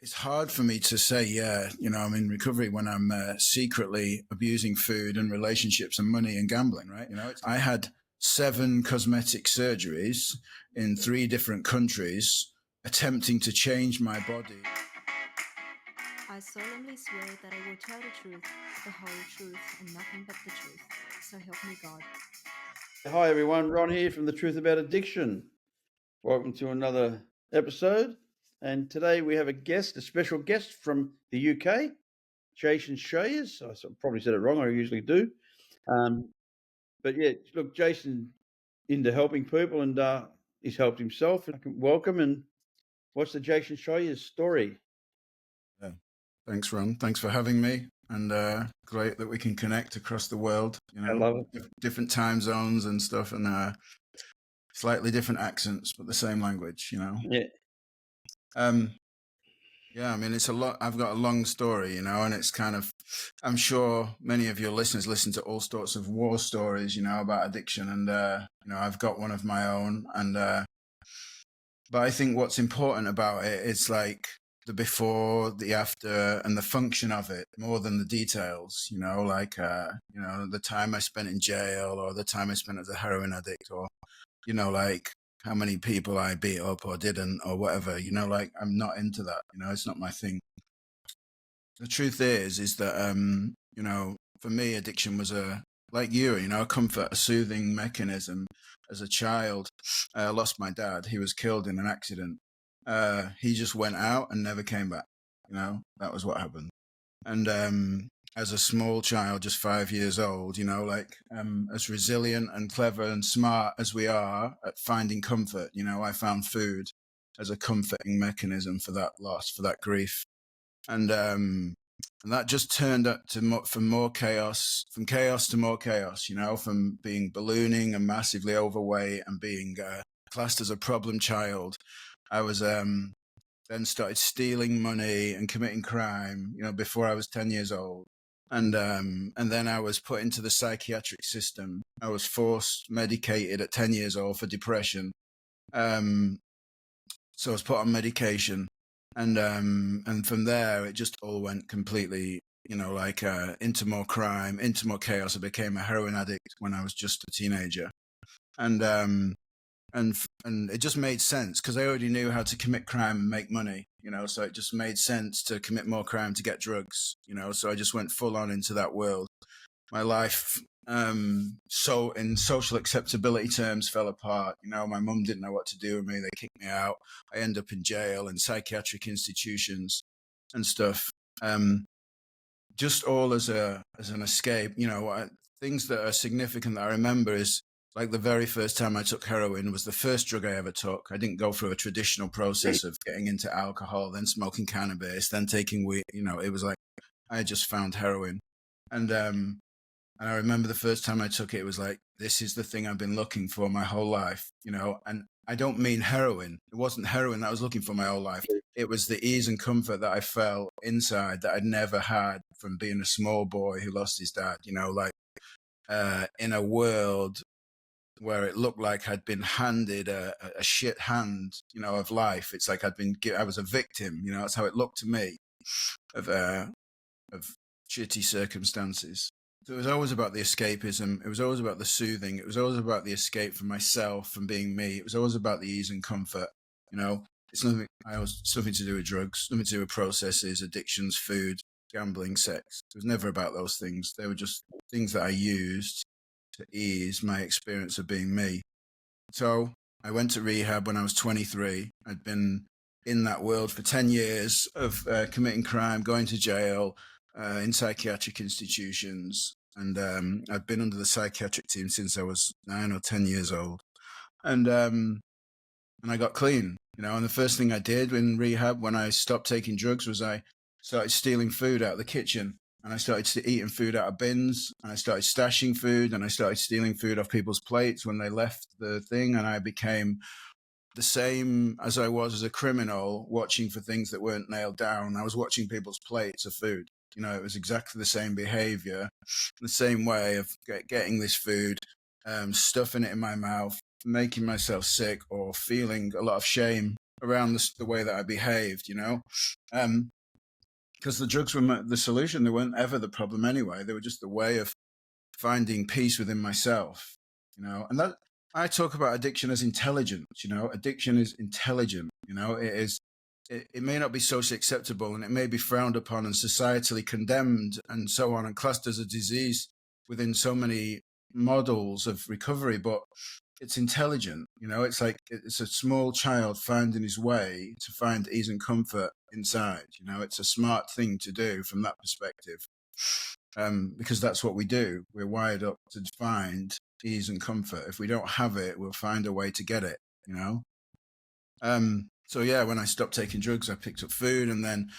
it's hard for me to say, yeah, I'm in recovery when I'm secretly abusing food and relationships and money and gambling, right? I had 7 cosmetic surgeries in 3 different countries attempting to change my body. I solemnly swear that I will tell the truth, the whole truth, and nothing but the truth. So help me God. Hi everyone, Ron here from The Truth About Addiction. Welcome to another episode. And today we have a special guest from the UK, Jason Shiers. I probably said it wrong, I usually do. But yeah, look, Jason into helping people and he's helped himself. Welcome, and what's the Jason Shiers story? Thanks, Ron. Thanks for having me. And great that we can connect across the world. I love it. Different time zones and stuff, and slightly different accents, but the same language. Yeah. Yeah, I mean, it's a lot. I've got a long story, and it's kind of, I'm sure many of your listeners listen to all sorts of war stories, about addiction. And, I've got one of my own. But I think what's important about it is like the before, the after, and the function of it more than the details, the time I spent in jail or the time I spent as a heroin addict or, like how many people I beat up or didn't or whatever, I'm not into that, it's not my thing. The truth is that, for me, addiction was like you, a comfort, a soothing mechanism. As a child, I lost my dad. He was killed in an accident. He just went out and never came back. That was what happened. And as a small child, just 5 years old, as resilient and clever and smart as we are at finding comfort, I found food as a comforting mechanism for that loss, for that grief. And that just turned up from more chaos, from chaos to more chaos, from being ballooning and massively overweight and being classed as a problem child. I was then started stealing money and committing crime, before I was 10 years old. And then I was put into the psychiatric system. I was forced medicated at 10 years old for depression. So I was put on medication. And from there, it just all went completely, into more crime, into more chaos. I became a heroin addict when I was just a teenager. And it just made sense because I already knew how to commit crime and make money, so it just made sense to commit more crime to get drugs, so I just went full on into that world. My life, so in social acceptability terms, fell apart. My mum didn't know what to do with me. They kicked me out. I ended up in jail and psychiatric institutions and stuff. Just all as an escape. Things that are significant that I remember is like the very first time I took heroin was the first drug I ever took. I didn't go through a traditional process of getting into alcohol, then smoking cannabis, then taking weed. It was like I just found heroin. And I remember the first time I took it, it was like, this is the thing I've been looking for my whole life, and I don't mean heroin. It wasn't heroin that I was looking for my whole life. It was the ease and comfort that I felt inside that I'd never had from being a small boy who lost his dad, in a world where it looked like I'd been handed a shit hand, of life. It's like I was a victim, that's how it looked to me of shitty circumstances. So it was always about the escapism. It was always about the soothing. It was always about the escape from myself, from being me. It was always about the ease and comfort. It's nothing to do with drugs, nothing to do with processes, addictions, food, gambling, sex. It was never about those things. They were just things that I used to ease my experience of being me. So I went to rehab when I was 23. I'd been in that world for 10 years of committing crime, going to jail, in psychiatric institutions. And I've been under the psychiatric team since I was 9 or 10 years old. And I got clean, and the first thing I did in rehab when I stopped taking drugs was I started stealing food out of the kitchen. And I started eating food out of bins, and I started stashing food, and I started stealing food off people's plates when they left the thing. And I became the same as I was as a criminal, watching for things that weren't nailed down. I was watching people's plates of food. It was exactly the same behavior, the same way of getting this food, stuffing it in my mouth, making myself sick or feeling a lot of shame around the way that I behaved, because the drugs were the solution. They weren't ever the problem anyway. They were just the way of finding peace within myself, and that I talk about addiction as intelligence. Addiction is intelligent. It may not be socially acceptable, and it may be frowned upon and societally condemned and so on, and classed as a disease within so many models of recovery, but it's intelligent. It's like it's a small child finding his way to find ease and comfort inside. It's a smart thing to do from that perspective, because that's what we do. We're wired up to find ease and comfort. If we don't have it, we'll find a way to get it. So yeah, when I stopped taking drugs, I picked up food, and then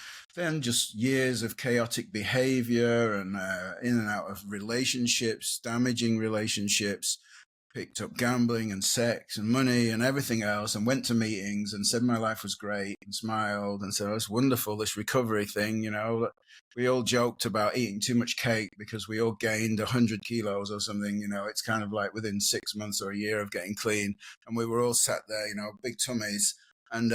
just years of chaotic behavior and in and out of relationships, damaging relationships, picked up gambling and sex and money and everything else, and went to meetings and said my life was great and smiled and said, oh, it's wonderful, this recovery thing. We all joked about eating too much cake because we all gained 100 kilos or something. It's kind of like within 6 months or a year of getting clean. And we were all sat there, big tummies, and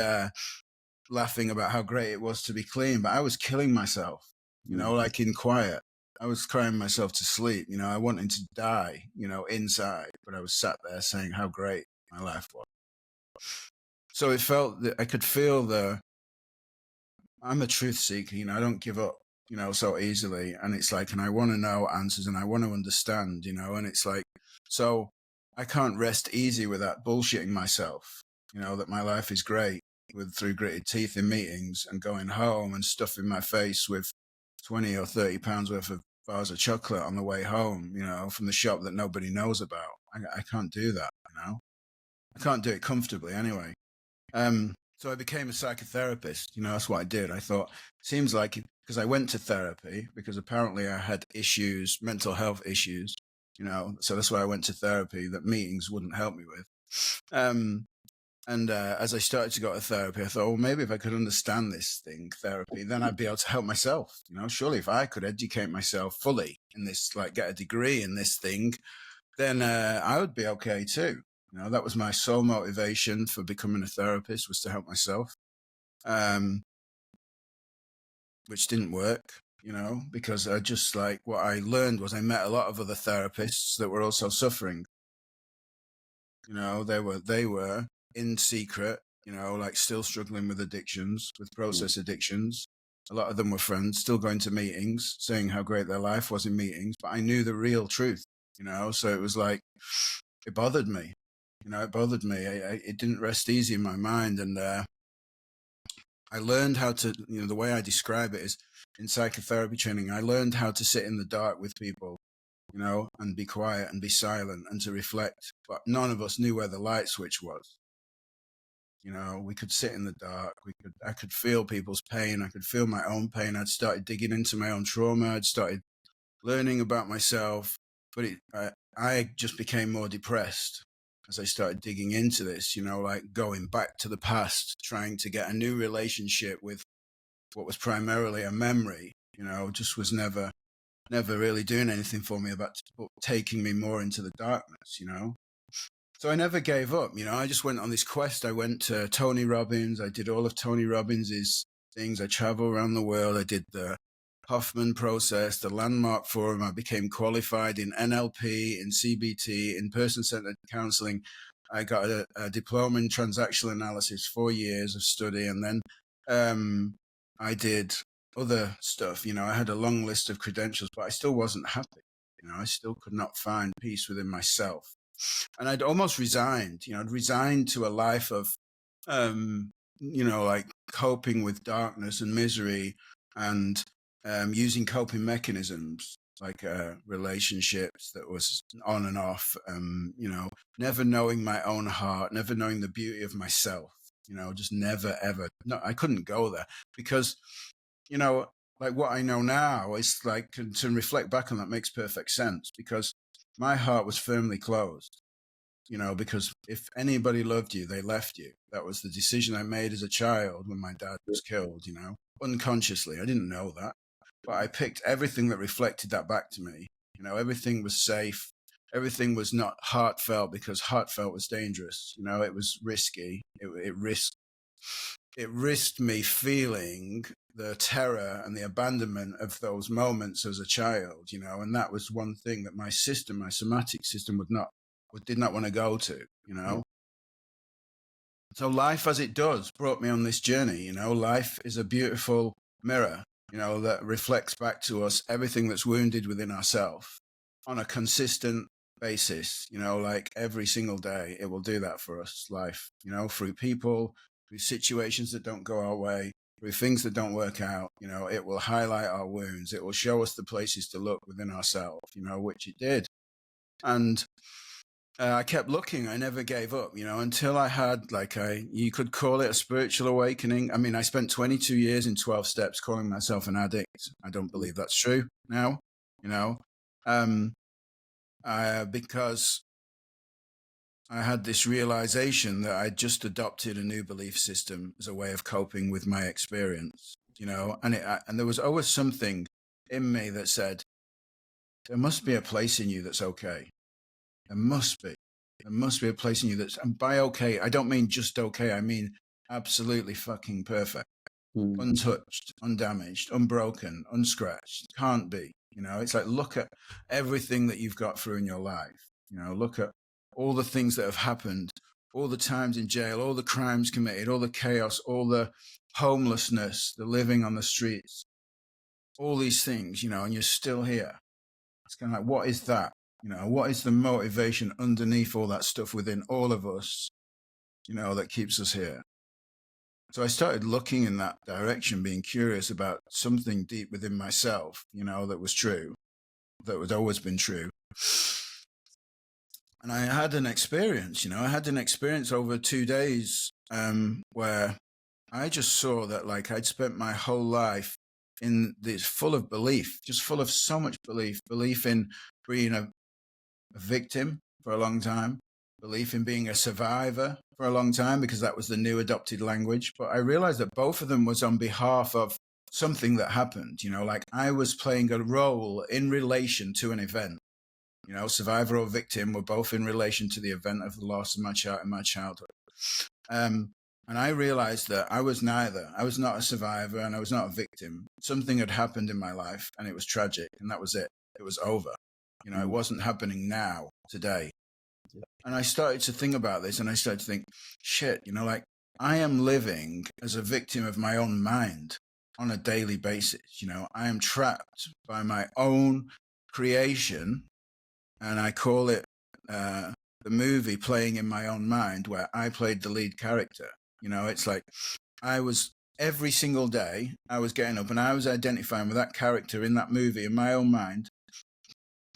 laughing about how great it was to be clean. But I was killing myself, like in quiet. I was crying myself to sleep. I wanted to die, inside, but I was sat there saying how great my life was. So it felt that I could feel I'm a truth seeker, I don't give up, so easily. And it's like, and I want to know answers and I want to understand, and it's like, so I can't rest easy with that bullshitting myself, that my life is great through gritted teeth in meetings and going home and stuffing my face with 20 or 30 pounds worth of bars of chocolate on the way home, from the shop that nobody knows about. I can't do that, I can't do it comfortably anyway. So I became a psychotherapist, that's what I did. I thought, seems like, because I went to therapy, because apparently I had issues, mental health issues, so that's why I went to therapy that meetings wouldn't help me with. And as I started to go to therapy, I thought, well, maybe if I could understand this thing, therapy, then I'd be able to help myself. Surely if I could educate myself fully in this, like get a degree in this thing, then I would be okay too. That was my sole motivation for becoming a therapist, was to help myself, which didn't work, because I just like what I learned was I met a lot of other therapists that were also suffering. They were in secret, like still struggling with addictions, with process addictions. A lot of them were friends, still going to meetings, saying how great their life was in meetings. But I knew the real truth, so it was like, it bothered me, it bothered me. It didn't rest easy in my mind. And I learned how to, the way I describe it is in psychotherapy training, I learned how to sit in the dark with people, and be quiet and be silent and to reflect. But none of us knew where the light switch was. We could sit in the dark. I could feel people's pain. I could feel my own pain. I'd started digging into my own trauma. I'd started learning about myself, but I just became more depressed as I started digging into this, like going back to the past, trying to get a new relationship with what was primarily a memory, just was never really doing anything for me, about taking me more into the darkness, So I never gave up, I just went on this quest. I went to Tony Robbins. I did all of Tony Robbins's things. I traveled around the world. I did the Hoffman process, the Landmark Forum. I became qualified in NLP, in CBT, in person-centered counseling. I got a diploma in transactional analysis, 4 years of study. And then I did other stuff. I had a long list of credentials, but I still wasn't happy. I still could not find peace within myself. And I'd almost resigned, I'd resigned to a life of, like coping with darkness and misery and using coping mechanisms like relationships that was on and off, never knowing my own heart, never knowing the beauty of myself, just never, ever. No, I couldn't go there because, like what I know now is like, to reflect back on that makes perfect sense, because my heart was firmly closed, because if anybody loved you, they left you. That was the decision I made as a child when my dad was killed, unconsciously. I didn't know that, but I picked everything that reflected that back to me. Everything was safe. Everything was not heartfelt, because heartfelt was dangerous. It was risky. It risked it risked me feeling the terror and the abandonment of those moments as a child, you know, and that was one thing that my system, my somatic system did not want to go to, you know. So life as it does brought me on this journey, you know. Life is a beautiful mirror, you know, that reflects back to us everything that's wounded within ourselves on a consistent basis, you know, like every single day. It will do that for us, life, you know, through people, through situations that don't go our way, through things that don't work out, you know. It will highlight our wounds. It will show us the places to look within ourselves, you know, which it did. And I kept looking. I never gave up, you know, until I had you could call it a spiritual awakening. I mean, I spent 22 years in 12 steps calling myself an addict. I don't believe that's true now, you know, because I had this realization that I just adopted a new belief system as a way of coping with my experience, you know, and there was always something in me that said, there must be a place in you that's okay. There must be. There must be a place in you that's, and by okay, I don't mean just okay. I mean absolutely fucking perfect, untouched, undamaged, unbroken, unscratched. Can't be. You know, it's like, look at everything that you've got through in your life. You know, look at all the things that have happened, all the times in jail, all the crimes committed, all the chaos, all the homelessness, the living on the streets, all these things, you know, and you're still here. It's kind of like, what is that? You know, what is the motivation underneath all that stuff within all of us, you know, that keeps us here? So I started looking in that direction, being curious about something deep within myself, you know, that was true, that had always been true. And I had an experience, you know, I had an experience over 2 days where I just saw that, like, I'd spent my whole life in this full of belief, just full of so much belief in being a victim for a long time, belief in being a survivor for a long time, because that was the new adopted language. But I realized that both of them was on behalf of something that happened, you know, like I was playing a role in relation to an event, you know, survivor or victim were both in relation to the event of the loss of my child in my childhood. And I realized that I was neither. I was not a survivor and I was not a victim. Something had happened in my life and it was tragic, and that was it. It was over. You know, it wasn't happening now, today. And I started to think about this, and I started to think, shit, you know, like I am living as a victim of my own mind on a daily basis. You know, I am trapped by my own creation, and I call it the movie playing in my own mind, where I played the lead character. You know, it's like every single day I was getting up and I was identifying with that character in that movie in my own mind.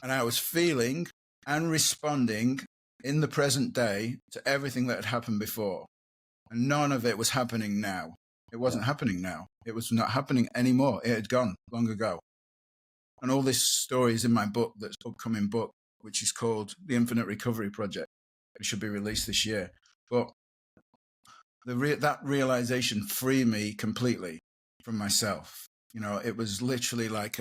And I was feeling and responding in the present day to everything that had happened before. And none of it was happening now. It wasn't happening now. It was not happening anymore. It had gone long ago. And all this story is in my book, that's upcoming book, which is called The Infinite Recovery Project. It should be released this year. But that realization freed me completely from myself. You know, it was literally like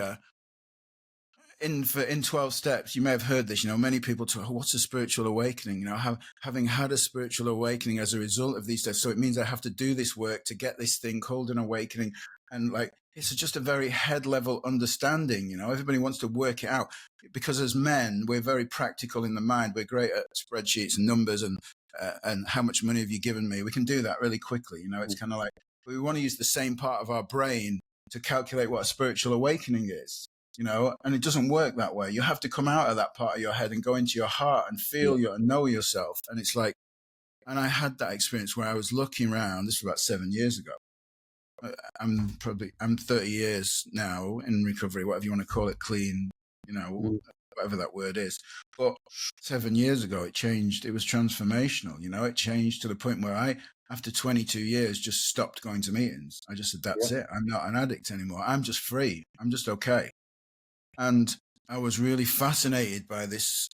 in 12 steps, you may have heard this, you know, many people talk, oh, what's a spiritual awakening? You know, having had a spiritual awakening as a result of these steps. So it means I have to do this work to get this thing called an awakening. And like, it's just a very head level understanding, you know, everybody wants to work it out, because as men, we're very practical in the mind. We're great at spreadsheets and numbers and how much money have you given me? We can do that really quickly. You know, it's kind of like, we want to use the same part of our brain to calculate what a spiritual awakening is. You know, and it doesn't work that way. You have to come out of that part of your head and go into your heart and feel and know yourself. And it's like, and I had that experience where I was looking around. This was about 7 years ago. I'm 30 years now in recovery, whatever you want to call it, clean, you know, whatever that word is. But 7 years ago, it changed. It was transformational. You know, it changed to the point where I, after 22 years, just stopped going to meetings. I just said, that's it. I'm not an addict anymore. I'm just free. I'm just okay. And I was really fascinated by this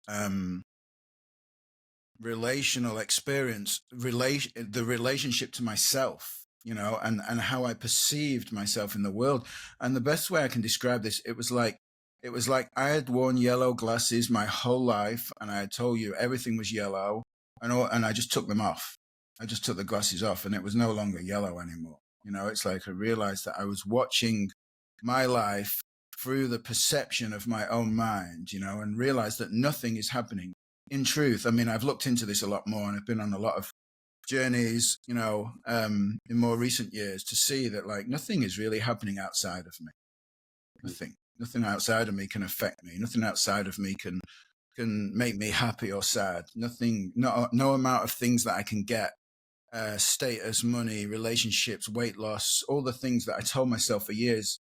relational experience, the relationship to myself, you know, and how I perceived myself in the world. And the best way I can describe this, it was like I had worn yellow glasses my whole life, and I had told you everything was yellow, and I just took them off. I just took the glasses off and it was no longer yellow anymore. You know, it's like I realized that I was watching my life through the perception of my own mind, you know, and realized that nothing is happening. In truth, I mean, I've looked into this a lot more and I've been on a lot of journeys, you know, in more recent years to see that like nothing is really happening outside of me. Nothing outside of me can affect me. Nothing outside of me can make me happy or sad. Nothing, no amount of things that I can get, status, money, relationships, weight loss, all the things that I told myself for years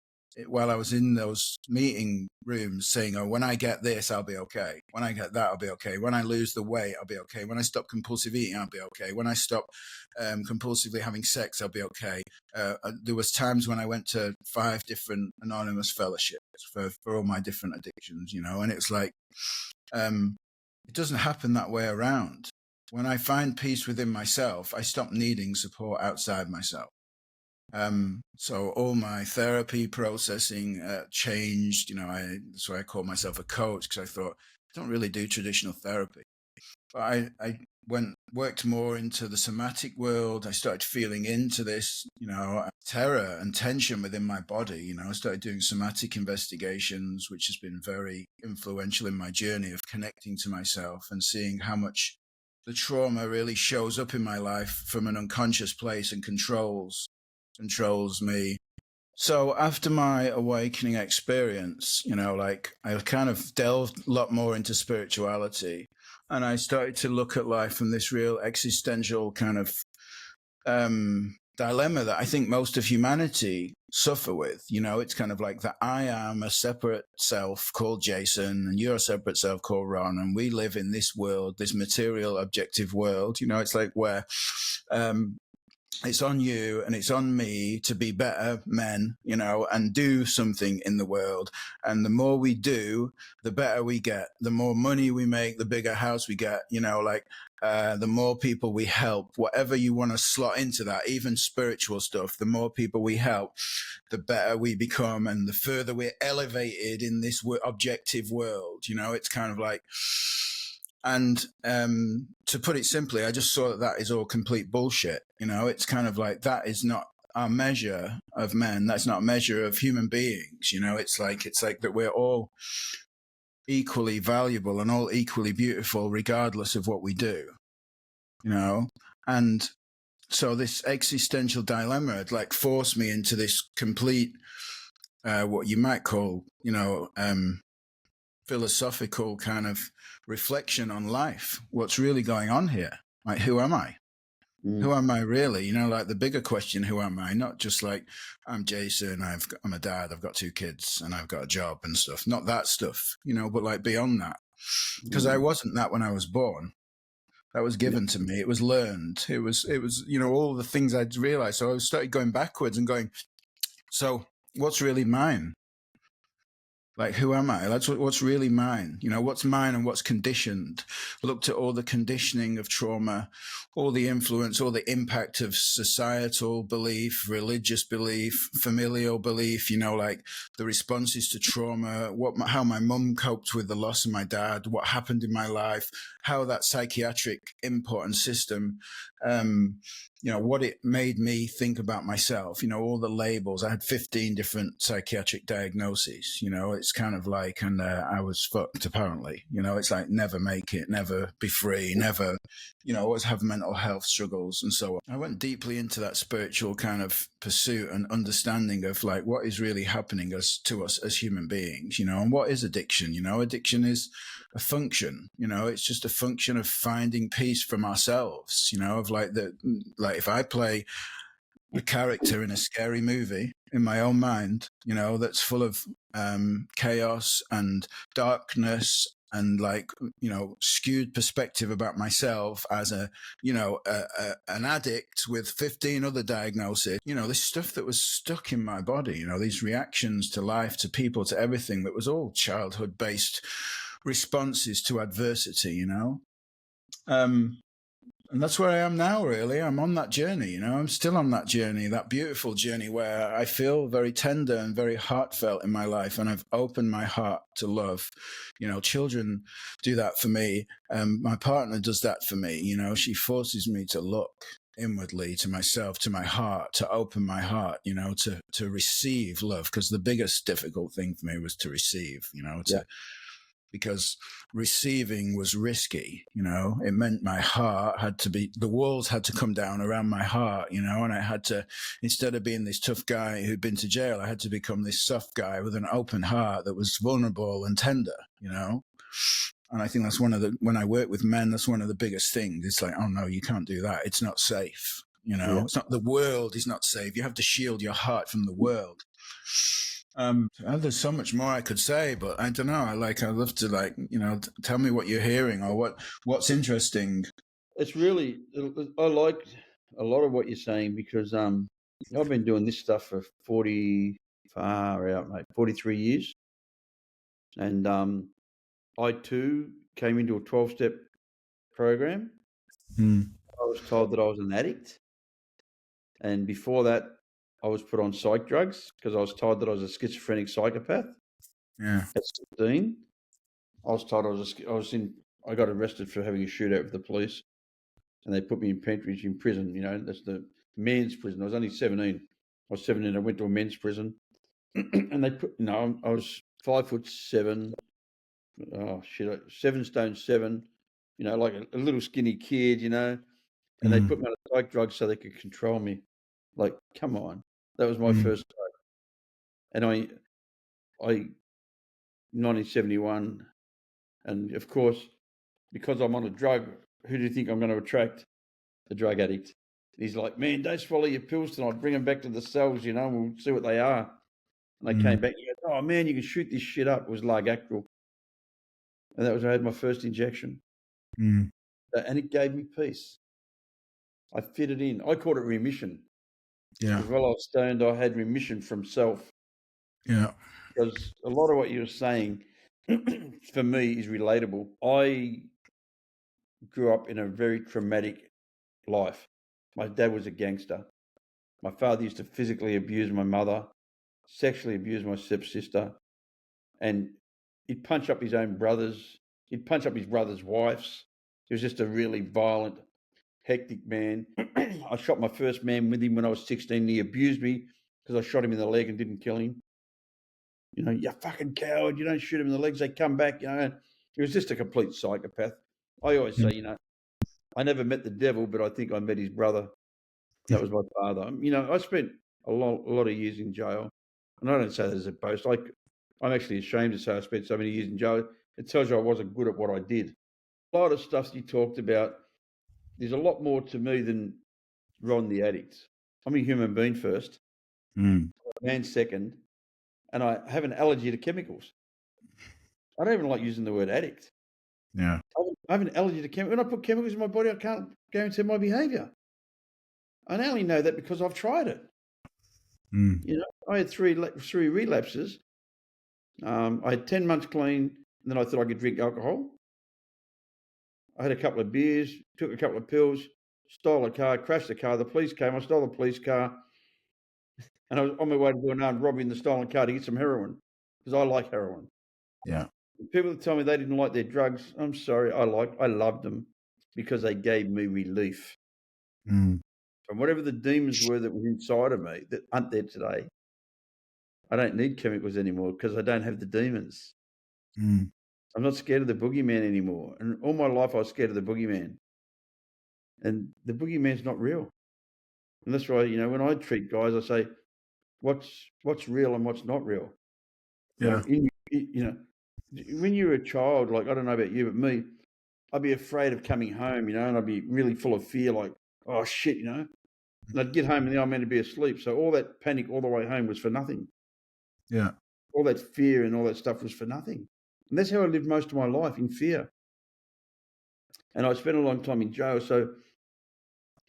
while I was in those meeting rooms saying, oh, when I get this, I'll be okay. When I get that, I'll be okay. When I lose the weight, I'll be okay. When I stop compulsive eating, I'll be okay. When I stop compulsively having sex, I'll be okay. There was times when I went to 5 different anonymous fellowships for all my different addictions, you know, and it's like, it doesn't happen that way around. When I find peace within myself, I stop needing support outside myself. So all my therapy processing changed, you know, that's why I call myself a coach, because I thought I don't really do traditional therapy. But I worked more into the somatic world. I started feeling into this, you know, terror and tension within my body. You know, I started doing somatic investigations, which has been very influential in my journey of connecting to myself and seeing how much the trauma really shows up in my life from an unconscious place and controls me. So after my awakening experience, you know, like I kind of delved a lot more into spirituality, and I started to look at life from this real existential kind of dilemma that I think most of humanity suffer with. You know, it's kind of like that I am a separate self called Jason and you're a separate self called Ron, and we live in this world, this material objective world. You know, it's like where it's on you and it's on me to be better men, you know, and do something in the world. And the more we do, the better we get. The more money we make, the bigger house we get, you know, like the more people we help, whatever you want to slot into that, even spiritual stuff, the more people we help, the better we become and the further we're elevated in this objective world. You know, it's kind of like, and to put it simply, I just saw that is all complete bullshit. You know, it's kind of like that is not our measure of men. That's not a measure of human beings. You know, it's like that we're all equally valuable and all equally beautiful, regardless of what we do. You know, and so this existential dilemma had like forced me into this complete, what you might call, you know, philosophical kind of reflection on life. What's really going on here? Like, who am I? Who am I really? You know, like the bigger question, who am I? Not just like, I'm Jason, I'm a dad, I've got 2 kids and I've got a job and stuff. Not that stuff, you know, but like beyond that. Because I wasn't that when I was born. That was given to me. It was learned. It was, you know, all the things I'd realized. So I started going backwards and going, so what's really mine? Like, who am I? That's what's really mine. You know, what's mine and what's conditioned. Looked at all the conditioning of trauma, all the influence, all the impact of societal belief, religious belief, familial belief, you know, like the responses to trauma, how my mum coped with the loss of my dad, what happened in my life, how that psychiatric input and system, you know, what it made me think about myself, you know, all the labels. I had 15 different psychiatric diagnoses, you know, it's kind of like, and I was fucked apparently, you know, it's like never make it, never be free, never, you know, always have mental health struggles and so on. I went deeply into that spiritual kind of pursuit and understanding of like what is really happening to us as human beings, you know, and what is addiction? You know, addiction is a function, you know, it's just a function of finding peace from ourselves, you know, of like if I play a character in a scary movie in my own mind, you know, that's full of chaos and darkness and like, you know, skewed perspective about myself as a, you know, an addict with 15 other diagnoses, you know, this stuff that was stuck in my body, you know, these reactions to life, to people, to everything that was all childhood based responses to adversity, you know. And that's where I am now, really. I'm on that journey, I'm still on that journey, that beautiful journey where I feel very tender and very heartfelt in my life. And I've opened my heart to love. Children do that for me. My partner does that for me. She forces me to look inwardly to myself, to my heart, to open my heart, to receive love. Because the biggest difficult thing for me was to receive, because receiving was risky, it meant my heart the walls had to come down around my heart, and I had to, instead of being this tough guy who'd been to jail, I had to become this soft guy with an open heart that was vulnerable and tender, And I think that's when I work with men, that's one of the biggest things. It's like, oh no, you can't do that. It's not safe. It's not, the world is not safe. You have to shield your heart from the world. There's so much more I could say, but I don't know. I'd love to tell me what you're hearing or what's interesting. It's really, I like a lot of what you're saying because I've been doing this stuff for 43 years. And I too came into a 12-step program. I was told that I was an addict. And before that, I was put on psych drugs because I was told that I was a schizophrenic psychopath. Yeah. At 16, I was told I got arrested for having a shootout with the police, and they put me in Pentridge in prison. That's the men's prison. I was only 17. I was 17. I went to a men's prison, and they put. I was 5'7". Oh shit, 7 stone 7. Like a little skinny kid. And they put me on a psych drug so they could control me. Like, come on, that was my first drug. And I 1971, and of course, because I'm on a drug, who do you think I'm going to attract? The drug addict. He's like, man, don't swallow your pills tonight. Bring them back to the cells, we'll see what they are. And I came back and he goes, oh man, you can shoot this shit up. It was Largactil. And that was when I had my first injection. And it gave me peace. I fitted in. I called it remission. Yeah. Because while I was stoned, I had remission from self. Yeah. Because a lot of what you were saying for me is relatable. I grew up in a very traumatic life. My dad was a gangster. My father used to physically abuse my mother, sexually abuse my stepsister, and he'd punch up his own brothers. He'd punch up his brothers' wives. He was just a really violent, hectic man. I shot my first man with him when I was 16. He abused me because I shot him in the leg and didn't kill him. You fucking coward. You don't shoot him in the legs. They come back. He was just a complete psychopath. I always say, I never met the devil, but I think I met his brother. That was my father. I spent a lot of years in jail. And I don't say that as a boast. I'm actually ashamed to say I spent so many years in jail. It tells you I wasn't good at what I did. A lot of stuff you talked about, there's a lot more to me than Ron the addict. I'm a human being first, a man second, and I have an allergy to chemicals. I don't even like using the word addict. Yeah. I have an allergy to chemicals. When I put chemicals in my body, I can't guarantee my behavior. I only know that because I've tried it. I had three relapses. I had 10 months clean, and then I thought I could drink alcohol. I had a couple of beers, took a couple of pills, stole a car, crashed the car. The police came. I stole the police car, and I was on my way to do an armed robbery in the stolen car to get some heroin because I like heroin. Yeah. People that tell me they didn't like their drugs, I'm sorry, I loved them because they gave me relief from whatever the demons were that were inside of me that aren't there today. I don't need chemicals anymore because I don't have the demons. I'm not scared of the boogeyman anymore. And all my life I was scared of the boogeyman. And the boogeyman's not real. And that's why, when I treat guys, I say, what's real and what's not real. Yeah. When you're a child, like, I don't know about you, but me, I'd be afraid of coming home, and I'd be really full of fear, like, oh shit, And I'd get home and I'm meant to be asleep. So all that panic all the way home was for nothing. Yeah. All that fear and all that stuff was for nothing. And that's how I lived most of my life, in fear. And I spent a long time in jail. So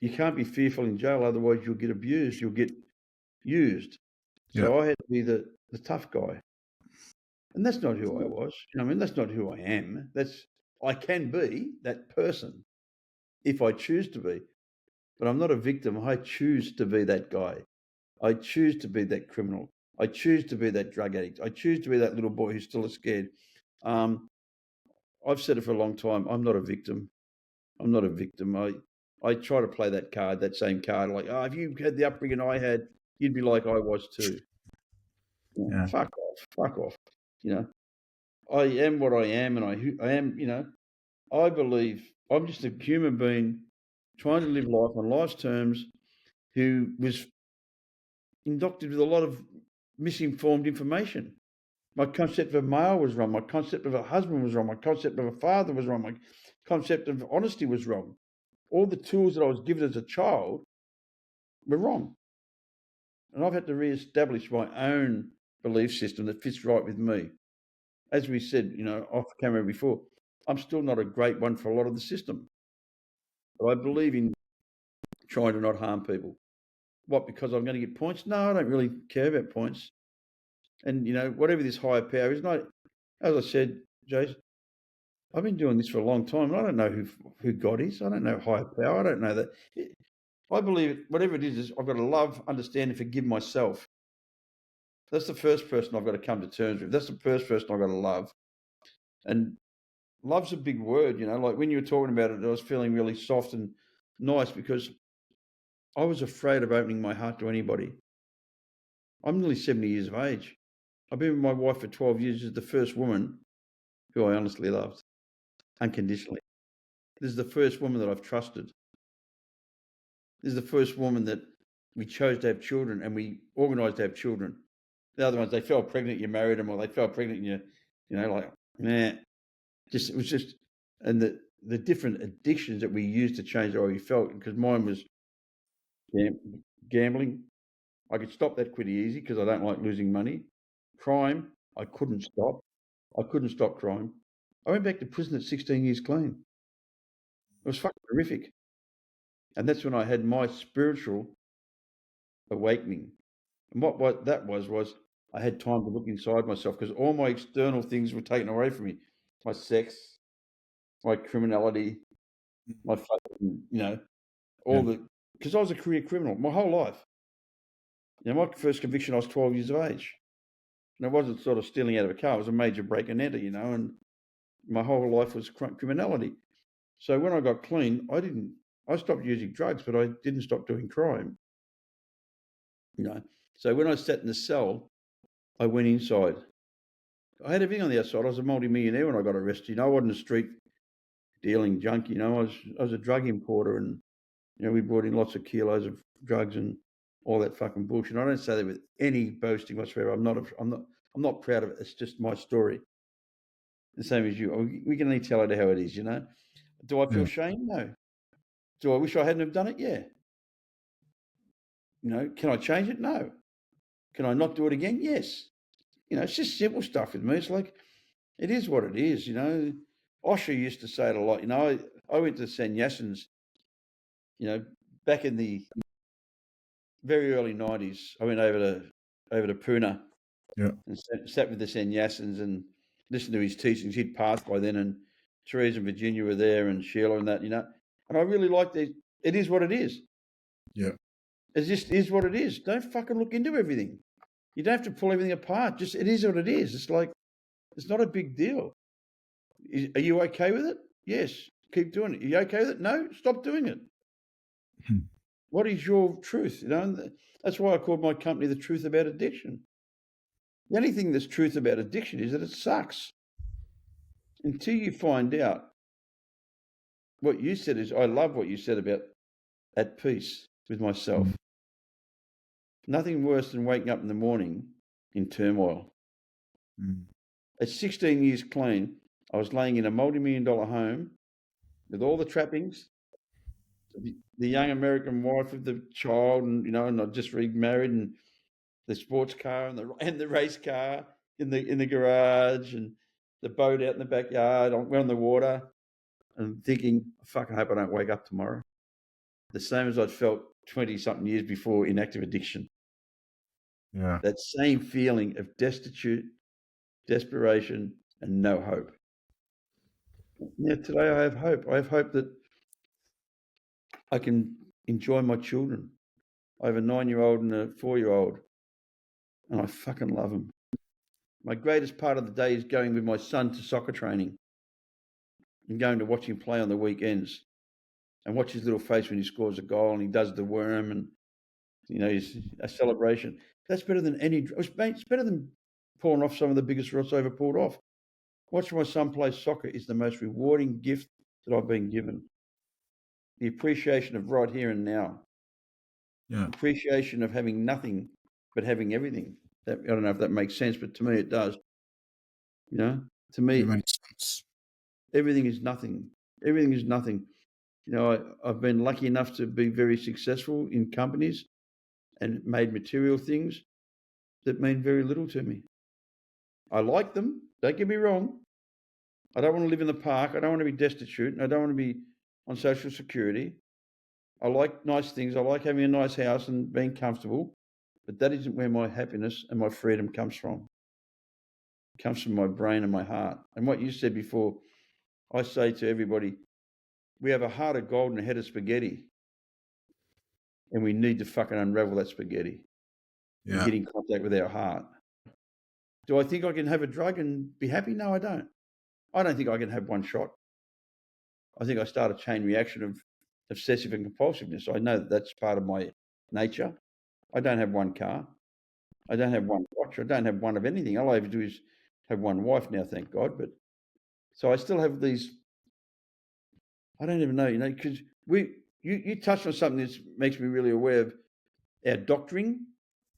you can't be fearful in jail, otherwise you'll get abused, you'll get used. So I had to be the tough guy. And that's not who I was. That's not who I am. I can be that person. if I choose to be. But I'm not a victim. I choose to be that guy. I choose to be that criminal. I choose to be that drug addict. I choose to be that little boy who's still scared. I've said it for a long time. I'm not a victim. I'm not a victim. I try to play that card, that same card. Like, if you had the upbringing I had, you'd be like I was too. Yeah. Fuck off. Fuck off. You know, I am what I am, and I am. You know, I believe I'm just a human being trying to live life on life's terms, who was indoctrinated with a lot of misinformed information. My concept of a male was wrong. My concept of a husband was wrong. My concept of a father was wrong. My concept of honesty was wrong. All the tools that I was given as a child were wrong. And I've had to reestablish my own belief system that fits right with me. As we said, you know, off camera before, I'm still not a great one for a lot of the system. But I believe in trying to not harm people. What, because I'm going to get points? No, I don't really care about points. And, you know, whatever this higher power is, not, as I said, Jason, I've been doing this for a long time. And I don't know who God is. I don't know higher power. I don't know that. I believe whatever it is I've got to love, understand, and forgive myself. That's the first person I've got to come to terms with. That's the first person I've got to love. And love's a big word, you know. Like when you were talking about it, I was feeling really soft and nice because I was afraid of opening my heart to anybody. I'm nearly 70 years of age. I've been with my wife for 12 years. She's the first woman who I honestly loved unconditionally. This is the first woman that I've trusted. This is the first woman that we chose to have children, and we organised to have children. The other ones, they fell pregnant, you married them, or they fell pregnant, and you know, like, nah. It was just, and the different addictions that we used to change the way we felt, because mine was gambling. I could stop that pretty easy because I don't like losing money. Crime, I couldn't stop. I couldn't stop crime. I went back to prison at 16 years clean. It was fucking horrific. And that's when I had my spiritual awakening. And what that was I had time to look inside myself, because all my external things were taken away from me. My sex, my criminality, my fucking, you know, because I was a career criminal my whole life. You know, my first conviction, I was 12 years of age. And it wasn't sort of stealing out of a car. It was a major break and enter, you know, and my whole life was criminality. So when I got clean, I stopped using drugs, but I didn't stop doing crime. You know, so when I sat in the cell, I went inside. I had everything on the outside. I was a multi-millionaire when I got arrested. You know, I wasn't a street dealing junkie. You know, I was a drug importer, and you know, we brought in lots of kilos of drugs and all that fucking bullshit. I don't say that with any boasting whatsoever. I'm not proud of it. It's just my story. The same as you. We can only tell it how it is. You know. Do I feel shame? No. Do I wish I hadn't have done it? Yeah. You know, can I change it? No. Can I not do it again? Yes. You know, it's just simple stuff with me. It's like, it is what it is, you know. Osher used to say it a lot. You know, I went to sannyasins, you know, back in the very early 90s. I went over to Pune and sat with the sannyasins and listened to his teachings. He'd passed by then, and Therese and Virginia were there, and Sheila and that, you know. And I really liked it. It is what it is. Yeah. It just is what it is. Don't fucking look into everything. You don't have to pull everything apart. Just, it is what it is. It's like, it's not a big deal. Are you okay with it? Yes. Keep doing it. Are you okay with it? No. Stop doing it. What is your truth? You know, that's why I called my company The Truth About Addiction. The only thing that's truth about addiction is that it sucks. Until you find out what you said is, I love what you said about at peace with myself. Nothing worse than waking up in the morning in turmoil. At 16 years clean, I was laying in a multi-million-dollar home with all the trappings, the young American wife with the child, and you know, and I just remarried, and the sports car and the race car in the garage, and the boat out in the backyard. We're on the water, and thinking, fuck, I hope I don't wake up tomorrow. The same as I'd felt 20-something years before in active addiction. Yeah. That same feeling of destitute, desperation, and no hope. Yeah, today I have hope. I have hope that I can enjoy my children. I have a 9-year-old and a 4-year-old, and I fucking love them. My greatest part of the day is going with my son to soccer training and going to watch him play on the weekends and watch his little face when he scores a goal and he does the worm and, he's a celebration. That's better than it's better than pulling off some of the biggest rots I ever pulled off. Watching my son play soccer is the most rewarding gift that I've been given. The appreciation of right here and now. Yeah. Appreciation of having nothing but having everything. I don't know if that makes sense, but to me it does. To me, It makes sense. everything is nothing. Everything is nothing. I've been lucky enough to be very successful in companies and made material things that mean very little to me. I like them. Don't get me wrong. I don't want to live in the park. I don't want to be destitute. I don't want to be on Social Security. I like nice things. I like having a nice house and being comfortable. But that isn't where my happiness and my freedom comes from. It comes from my brain and my heart. And what you said before, I say to everybody, we have a heart of gold and a head of spaghetti. And we need to fucking unravel that spaghetti and get in contact with our heart. Do I think I can have a drug and be happy? No, I don't. I don't think I can have one shot. I think I start a chain reaction of obsessive and compulsiveness. I know that's part of my nature. I don't have one car. I don't have one watch. I don't have one of anything. All I ever do is have one wife now, thank God. But so I still have these. I don't even know, because you touched on something that makes me really aware of our doctoring,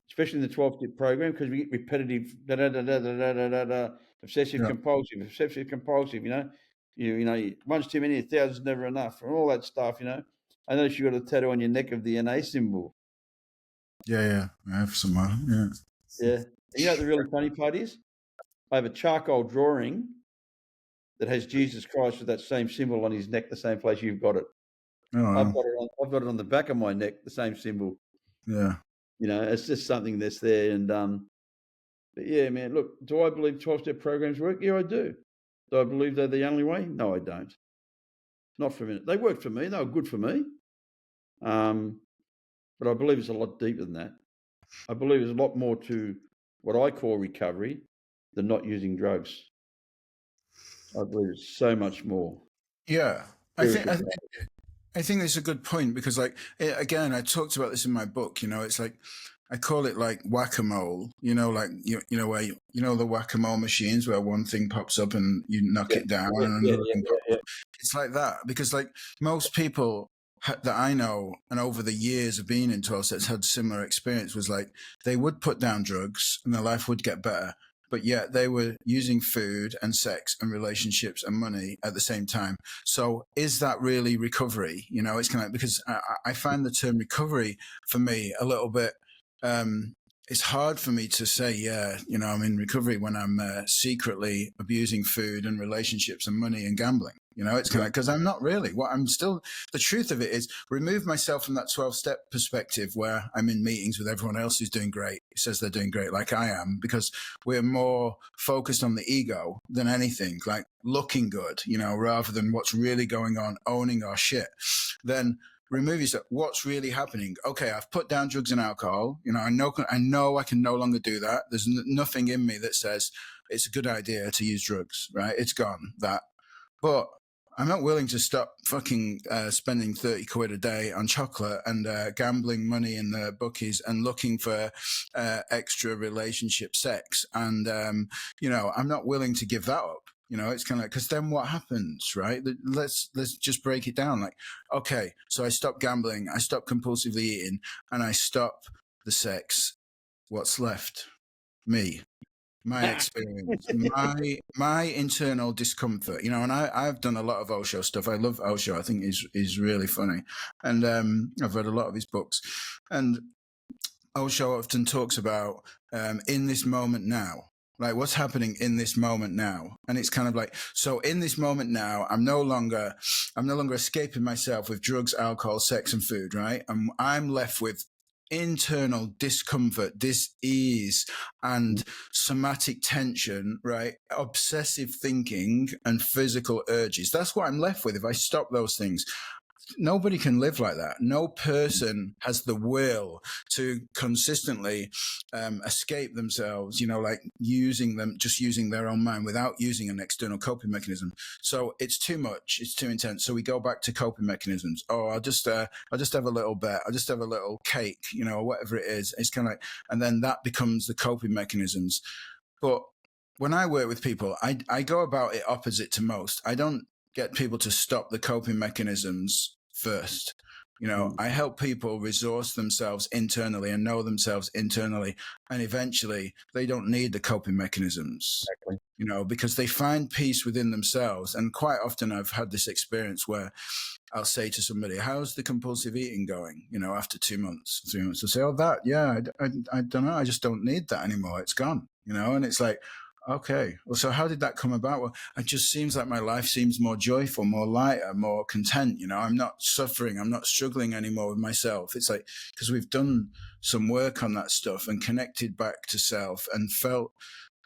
especially in the 12-step program, because we get repetitive, obsessive compulsive, one's too many, 1,000's never enough, and all that stuff, I noticed you got a tattoo on your neck of the NA symbol. Yeah, I have somewhere, yeah. Yeah. And you know what the really funny part is? I have a charcoal drawing that has Jesus Christ with that same symbol on his neck, the same place you've got it. Oh, wow. I've got it on the back of my neck, the same symbol. Yeah. It's just something that's there. And but yeah, man, look, do I believe 12-step programs work? Yeah, I do. Do I believe they're the only way? No, I don't. Not for a minute. They worked for me. They were good for me. But I believe it's a lot deeper than that. I believe there's a lot more to what I call recovery than not using drugs. I believe it's so much more. Yeah. I think that's a good point because, again, I talked about this in my book. It's like I call it like whack-a-mole. Where the whack-a-mole machines where one thing pops up and you knock it down and another thing pops up. It's like that because, most people that I know and over the years of being in 12 steps had similar experience. Was like they would put down drugs and their life would get better. But yet they were using food and sex and relationships and money at the same time. So is that really recovery? It's kind of because I find the term recovery for me a little bit, it's hard for me to say, I'm in recovery when I'm secretly abusing food and relationships and money and gambling. It's kind of because I'm not really. The truth of it is remove myself from that 12-step perspective where I'm in meetings with everyone else who's doing great, says they're doing great like I am, because we're more focused on the ego than anything, like looking good, rather than what's really going on, owning our shit. Then remove yourself. What's really happening? Okay, I've put down drugs and alcohol. I know I can no longer do that. There's nothing in me that says it's a good idea to use drugs, right? It's gone, that. But I'm not willing to stop fucking spending 30 quid a day on chocolate and gambling money in the bookies and looking for extra relationship sex. And, I'm not willing to give that up. It's kind of because then what happens, right? Let's just break it down. Like, okay, so I stop gambling, I stop compulsively eating, and I stop the sex. What's left? Me. My experience, my internal discomfort, and I've done a lot of Osho stuff. I love Osho. I think he's really funny. And I've read a lot of his books. And Osho often talks about in this moment now, like what's happening in this moment now. And it's kind of like, so in this moment now, I'm no longer escaping myself with drugs, alcohol, sex, and food, right? I'm left with internal discomfort, dis-ease, and somatic tension, right? Obsessive thinking and physical urges. That's what I'm left with if I stop those things. nobody can live like that. No person has the will to consistently escape themselves, like using their own mind without using an external coping mechanism. So it's too much. It's too intense. So we go back to coping mechanisms. Oh, I'll just have a little bit. I'll just have a little cake, or whatever it is. It's kind of like, and then that becomes the coping mechanisms. But when I work with people, I go about it opposite to most. I don't get people to stop the coping mechanisms first. I help people resource themselves internally and know themselves internally. And eventually they don't need the coping mechanisms, Exactly. because they find peace within themselves. And quite often I've had this experience where I'll say to somebody, how's the compulsive eating going? After 2 months, 3 months, they'll say, oh, that, yeah, I don't know. I just don't need that anymore. It's gone, and it's like, okay, well, so how did that come about? Well, it just seems like my life seems more joyful, more lighter, more content. I'm not suffering. I'm not struggling anymore with myself. It's like, because we've done some work on that stuff and connected back to self and felt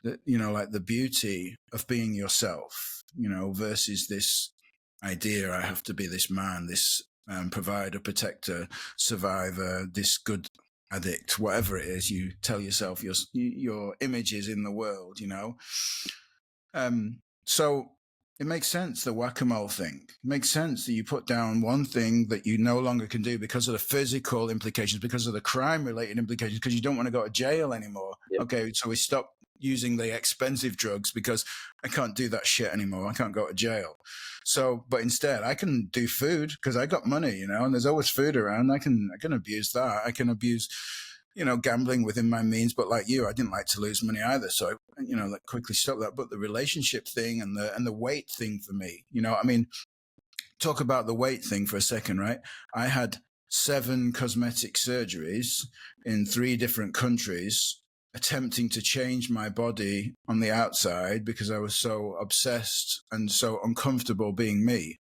that, like the beauty of being yourself, versus this idea, I have to be this man, this provider, protector, survivor, this good addict, whatever it is you tell yourself your image is in the world, so it makes sense, the whack-a-mole thing. It makes sense that you put down one thing that you no longer can do because of the physical implications, because of the crime-related implications, because you don't want to go to jail anymore. Yep. Okay, so we stop using the expensive drugs because I can't do that shit anymore. I can't go to jail. So, but instead I can do food because I got money, and there's always food around. I can abuse that. I can abuse, gambling within my means. But like you, I didn't like to lose money either. So, like quickly stop that. But the relationship thing and the weight thing for me, talk about the weight thing for a second, right? I had 7 cosmetic surgeries in 3 different countries, attempting to change my body on the outside because I was so obsessed and so uncomfortable being me,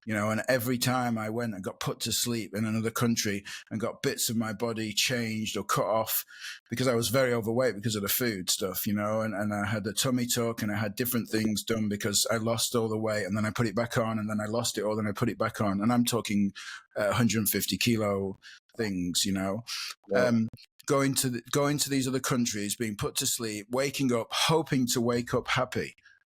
and every time I went and got put to sleep in another country and got bits of my body changed or cut off because I was very overweight because of the food stuff, and I had a tummy tuck and I had different things done because I lost all the weight and then I put it back on and then I lost it all and I put it back on. And I'm talking 150 kilo things, Yeah. Going to these other countries, being put to sleep, waking up, hoping to wake up happy,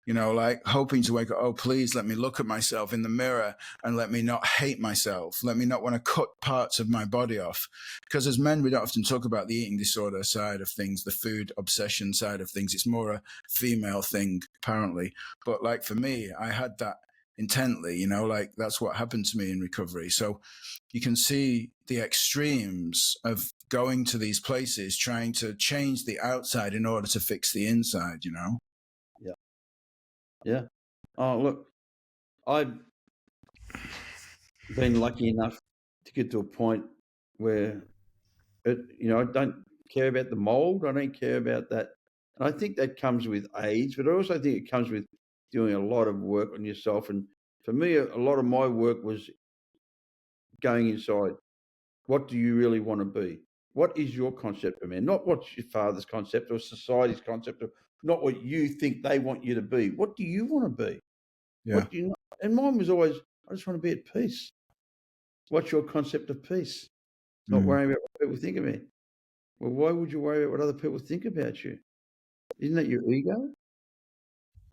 like hoping to wake up, oh, please let me look at myself in the mirror and let me not hate myself. Let me not want to cut parts of my body off. Because as men, we don't often talk about the eating disorder side of things, the food obsession side of things. It's more a female thing, apparently. But like for me, I had that intently, like that's what happened to me in recovery. So you can see the extremes of going to these places, trying to change the outside in order to fix the inside, Yeah. Oh, look, I've been lucky enough to get to a point where I don't care about the mold. I don't care about that. And I think that comes with age, but I also think it comes with doing a lot of work on yourself. And for me, a lot of my work was going inside. What do you really want to be? What is your concept of man? Not what's your father's concept or society's concept, or not what you think they want you to be. What do you want to be? Yeah. What do you? And mine was always, I just want to be at peace. What's your concept of peace? Not worrying about what people think of me. Well, why would you worry about what other people think about you? Isn't that your ego?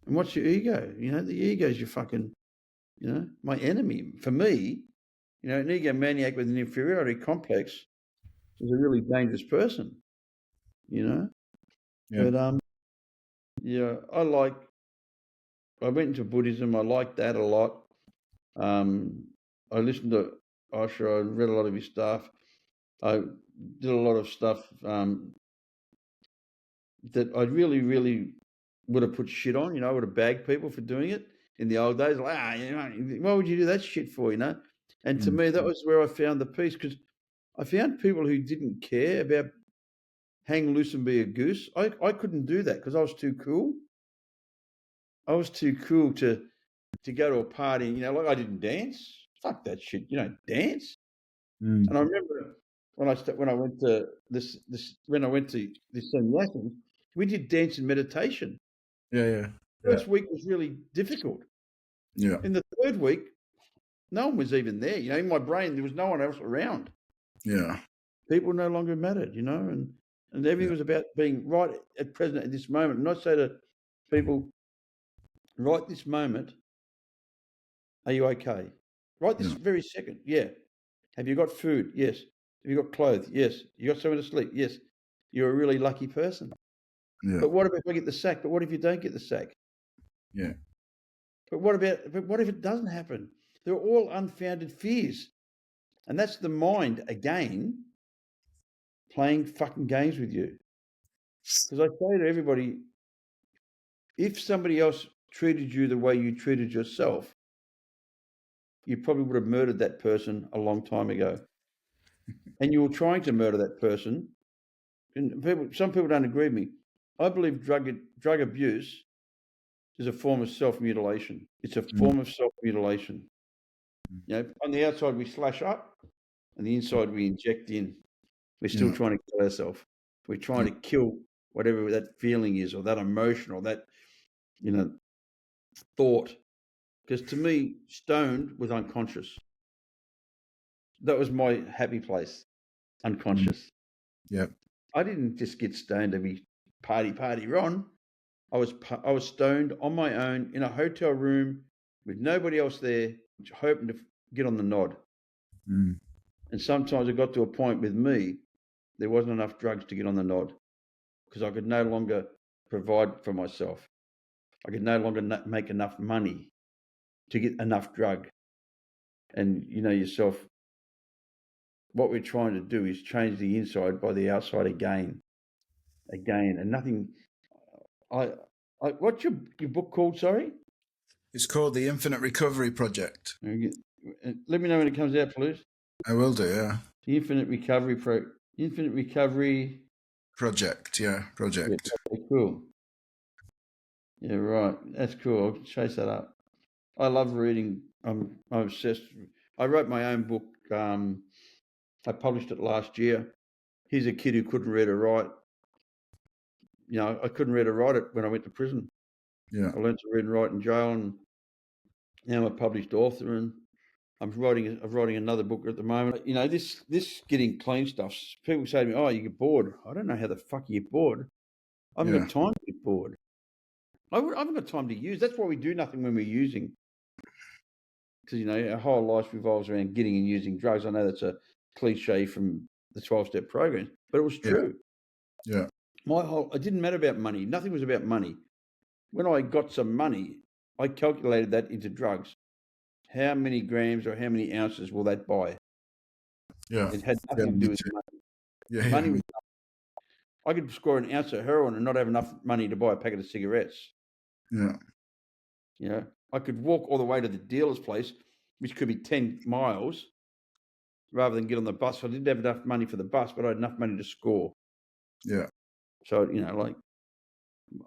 And what's your ego? The ego is your fucking, my enemy. For me, an egomaniac with an inferiority complex is a really dangerous person, Yeah. But yeah, I went into Buddhism. I liked that a lot. I listened to Osho. I read a lot of his stuff. I did a lot of stuff that I really, really would have put shit on. I would have bagged people for doing it in the old days. Like, why would you do that shit for, And to me, that was where I found the peace, because I found people who didn't care about hang loose and be a goose. I couldn't do that because I was too cool. I was too cool to go to a party. Like I didn't dance. Fuck that shit. You don't dance. And I remember when I went to this lessons, we did dance and meditation. Yeah. First week was really difficult. Yeah. In the third week, No one was even there. In my brain, there was no one else around. Yeah. People no longer mattered, and everything was about being right at present at this moment. And I say to people, right this moment, are you okay? Right this very second, yeah. Have you got food? Yes. Have you got clothes? Yes. You got somewhere to sleep? Yes. You're a really lucky person. Yeah. But what if I get the sack? But what if you don't get the sack? Yeah. But what if it doesn't happen? They're all unfounded fears. And that's the mind again playing fucking games with you. Because I say to everybody, if somebody else treated you the way you treated yourself, you probably would have murdered that person a long time ago. And you were trying to murder that person. And some people don't agree with me. I believe drug abuse is a form of self-mutilation. It's a form of self-mutilation. On the outside we slash up, and the inside we inject in. We're still trying to kill ourselves. We're trying to kill whatever that feeling is, or that emotion, or that thought. Because to me, stoned was unconscious. That was my happy place, unconscious. Yeah. I didn't just get stoned to be party Ron. I was stoned on my own in a hotel room with nobody else there, hoping to get on the nod. Mm. And sometimes it got to a point with me, there wasn't enough drugs to get on the nod because I could no longer provide for myself. I could no longer make enough money to get enough drug. And you know yourself, what we're trying to do is change the inside by the outside again, and nothing. What's your book called? Sorry, It's called the Infinite Recovery Project. Let me know when it comes out, please. I will do. Yeah. The Infinite Recovery Project. Yeah. Project. Yeah, cool. Yeah, right. That's cool. I'll chase that up. I love reading. I'm obsessed. I wrote my own book. I published it last year. Here's a kid who couldn't read or write. I couldn't read or write it when I went to prison. Yeah. I learned to read and write in jail, and now I'm a published author, and I'm writing another book at the moment. This getting clean stuff. People say to me, "Oh, you get bored." I don't know how the fuck you get bored. I haven't got time to get bored. I haven't got time to use. That's why we do nothing when we're using. Because our whole life revolves around getting and using drugs. I know that's a cliche from the 12-step program, but it was true. Yeah. It didn't matter about money. Nothing was about money. When I got some money, I calculated that into drugs. How many grams or how many ounces will that buy? Yeah. It had nothing to do with money. Yeah. Money was I could score an ounce of heroin and not have enough money to buy a packet of cigarettes. Yeah. I could walk all the way to the dealer's place, which could be 10 miles, rather than get on the bus. I didn't have enough money for the bus, but I had enough money to score. Yeah. So,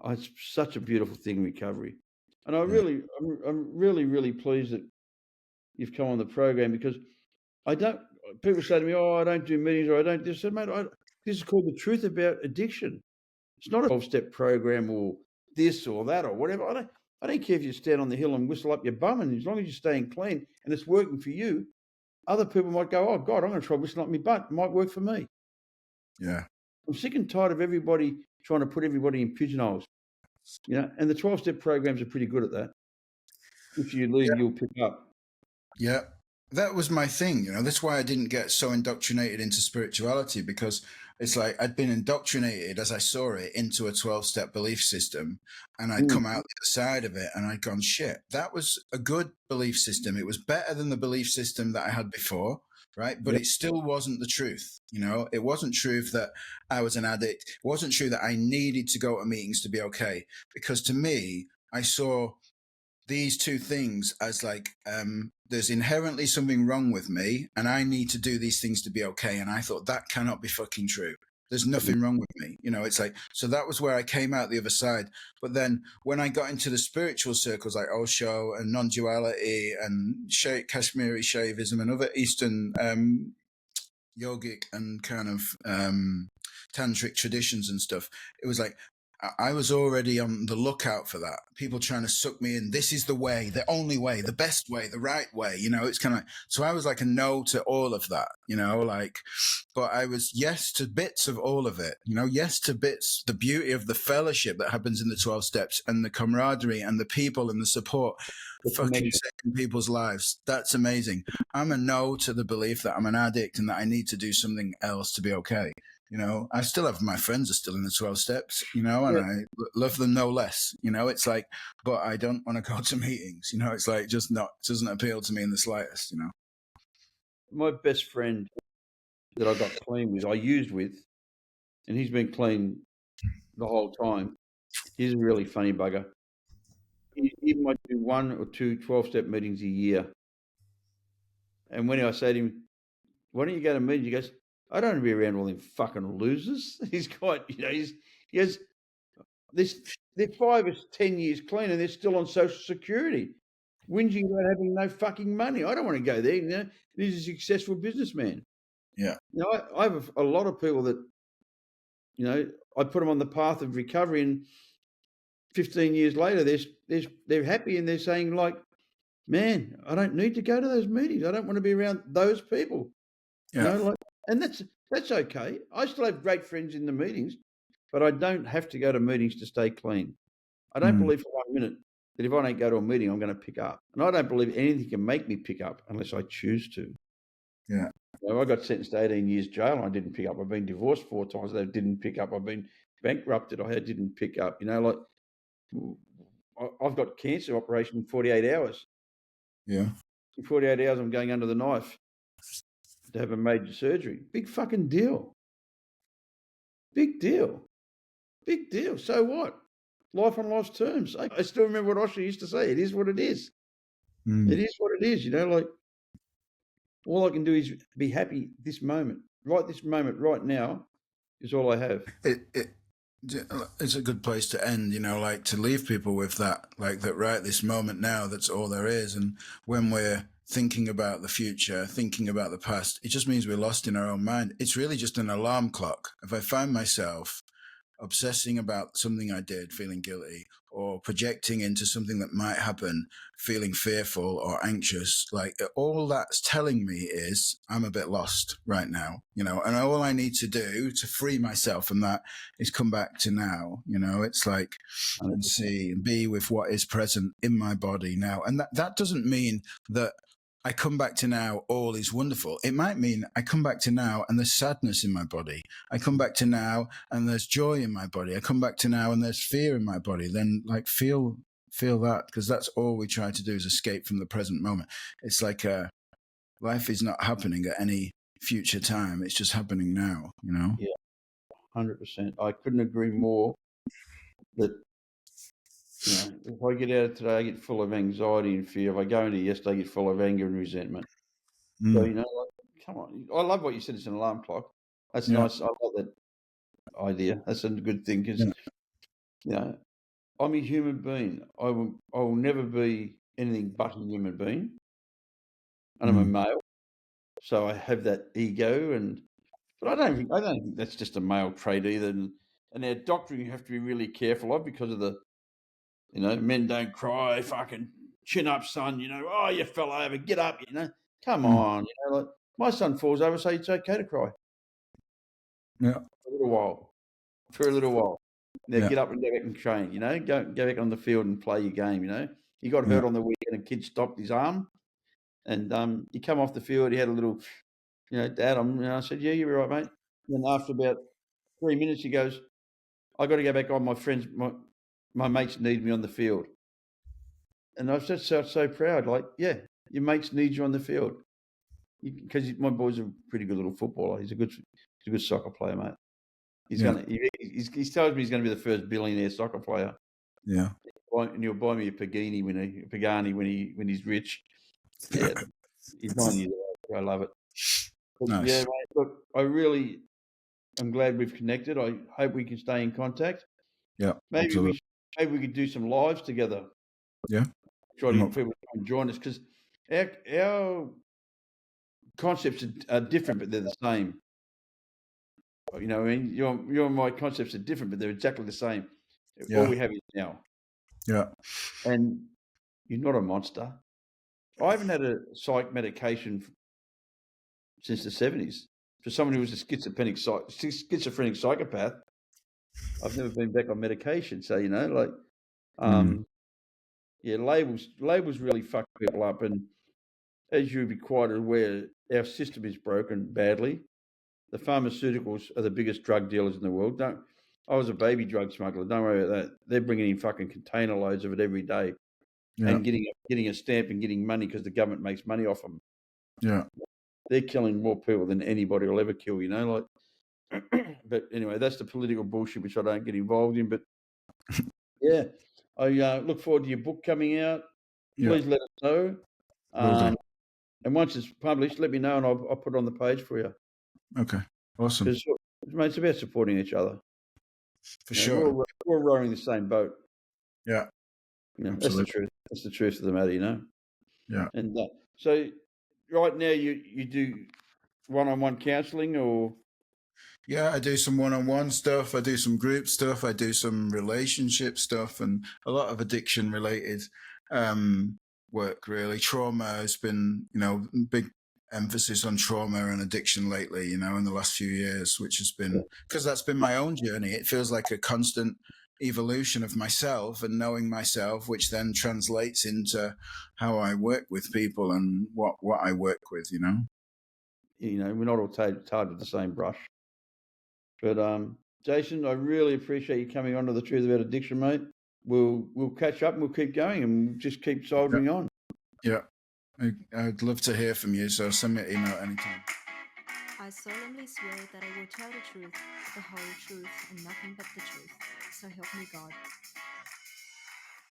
it's such a beautiful thing, recovery. And I'm really, really pleased that you've come on the program, because people say to me, "Oh, I don't do meetings," or "I don't this." I said, "Mate, this is called The Truth About Addiction. It's not a 12-step program or this or that or whatever. I don't care if you stand on the hill and whistle up your bum, and as long as you're staying clean and it's working for you, other people might go, 'Oh God, I'm going to try whistling up my butt. It might work for me.'" Yeah. I'm sick and tired of everybody trying to put everybody in pigeonholes. And the 12-step programs are pretty good at that. If you learn, you'll pick up. Yeah. That was my thing, That's why I didn't get so indoctrinated into spirituality, because it's like I'd been indoctrinated, as I saw it, into a 12-step belief system, and I'd come out the other side of it and I'd gone, shit, that was a good belief system. It was better than the belief system that I had before, right? But it still wasn't the truth, It wasn't truth that I was an addict. It wasn't true that I needed to go to meetings to be okay, because to me, I saw these two things as like there's inherently something wrong with me and I need to do these things to be okay. And I thought that cannot be fucking true. There's nothing wrong with me. It's like, so that was where I came out the other side. But then when I got into the spiritual circles like Osho and non-duality and Kashmiri Shaivism and other Eastern yogic and kind of tantric traditions and stuff, it was like I was already on the lookout for that. People trying to suck me in. This is the way, the only way, the best way, the right way. It's kind of, so I was like a no to all of that, but I was yes to bits of all of it, yes to bits, the beauty of the fellowship that happens in the 12 steps and the camaraderie and the people and the support, fucking saving people's lives. That's amazing. I'm a no to the belief that I'm an addict and that I need to do something else to be okay. I still have my friends are still in the 12 steps, and I love them no less, it's like, but I don't want to go to meetings, it's like just not, doesn't appeal to me in the slightest, My best friend that I got clean with, I used with, and he's been clean the whole time. He's a really funny bugger. He might do 1 or 2 12-step meetings a year. And when I say to him, why don't you go to meetings? He goes, I don't want to be around all them fucking losers. He's quite, he goes, they're 5 or 10 years clean and they're still on Social Security, whinging about having no fucking money. I don't want to go there. He's a successful businessman. Yeah. I have a lot of people that, I put them on the path of recovery, and 15 years later, they're happy and they're saying, like, man, I don't need to go to those meetings. I don't want to be around those people. Yeah. And that's okay. I still have great friends in the meetings, but I don't have to go to meetings to stay clean. I don't believe for 1 minute that if I don't go to a meeting, I'm going to pick up. And I don't believe anything can make me pick up unless I choose to. Yeah. I got sentenced to 18 years jail and I didn't pick up. I've been divorced 4 times. I didn't pick up. I've been bankrupted. I didn't pick up. I've got cancer operation in 48 hours. Yeah. In 48 hours, I'm going under the knife to have a major surgery. Big fucking deal. Big deal. Big deal. So what? Life on life's terms. I still remember what Osher used to say. It is what it is. It is what it is. All I can do is be happy this moment. Right this moment, right now, is all I have. It's a good place to end, to leave people with that, like that right this moment now, that's all there is. And when we're thinking about the future, thinking about the past, it just means we're lost in our own mind. It's really just an alarm clock. If I find myself obsessing about something I did, feeling guilty, or projecting into something that might happen, feeling fearful or anxious, like all that's telling me is I'm a bit lost right now, and all I need to do to free myself from that is come back to now, it's like, and see and be with what is present in my body now. And that doesn't mean that I come back to now, all is wonderful. It might mean I come back to now and there's sadness in my body. I come back to now and there's joy in my body. I come back to now and there's fear in my body. Then feel that, because that's all we try to do is escape from the present moment. It's like life is not happening at any future time. It's just happening now, Yeah, 100%. I couldn't agree more that, if I get out of today, I get full of anxiety and fear. If I go into yesterday, I get full of anger and resentment. So, come on. I love what you said. It's an alarm clock. That's nice. I love that idea. That's a good thing because, I'm a human being. I will never be anything but a human being. And I'm a male. So I have that ego, but I don't think that's just a male trait either. And our doctrine you have to be really careful of because of the, men don't cry, fucking chin up, son, oh, you fell over, get up, come on, my son falls over, say it's okay to cry. Yeah. For a little while. Now get up and go back and train, go back on the field and play your game, He got hurt on the weekend, a kid stopped his arm and he come off the field, he had a little, Dad, I said, yeah, you're right, mate. And then after about 3 minutes, he goes, I got to go back on, my friends, my mates need me on the field. And I was just so proud, like, yeah, your mates need you on the field. Because my boy's a pretty good little footballer. He's a good soccer player, mate. He tells me he's going to be the first billionaire soccer player. Yeah. And he'll buy me a Pagani when he's rich. Yeah, he's 9 years old. I love it. But nice. Yeah, mate. Look, I'm glad we've connected. I hope we can stay in contact. Yeah. Maybe we could do some lives together. Yeah. Try to get people to come and join us because our concepts are different, but they're the same. Your and my concepts are different, but they're exactly the same. All Yeah. we have is now. Yeah. And you're not a monster. I haven't had a psych medication since the 70s. For someone who was a schizophrenic psychopath, I've never been back on medication. So, labels really fuck people up. And as you'd be quite aware, our system is broken badly. The pharmaceuticals are the biggest drug dealers in the world. I was a baby drug smuggler. Don't worry about that. They're bringing in fucking container loads of it every day, and getting a stamp and getting money because the government makes money off them. Yeah. They're killing more people than anybody will ever kill. But anyway, that's the political bullshit which I don't get involved in. But yeah, I look forward to your book coming out. Yeah. Please let us know. Will do. And once it's published, let me know and I'll put it on the page for you. Okay. Awesome. Because mate, it's about supporting each other. For sure. We're all rowing the same boat. Yeah. That's the truth. That's the truth of the matter, Yeah. And so right now you do one-on-one counselling or? Yeah, I do some one-on-one stuff. I do some group stuff. I do some relationship stuff and a lot of addiction-related work, really. Trauma has been, big emphasis on trauma and addiction lately, in the last few years, which has been, because that's been my own journey. It feels like a constant evolution of myself and knowing myself, which then translates into how I work with people and what I work with, We're not all tied with the same brush. But Jason, I really appreciate you coming on to The Truth About Addiction, mate. We'll catch up and we'll keep going and we'll just keep soldering on. Yeah. I'd love to hear from you, so send me an email anytime. I solemnly swear that I will tell the truth, the whole truth, and nothing but the truth. So help me God.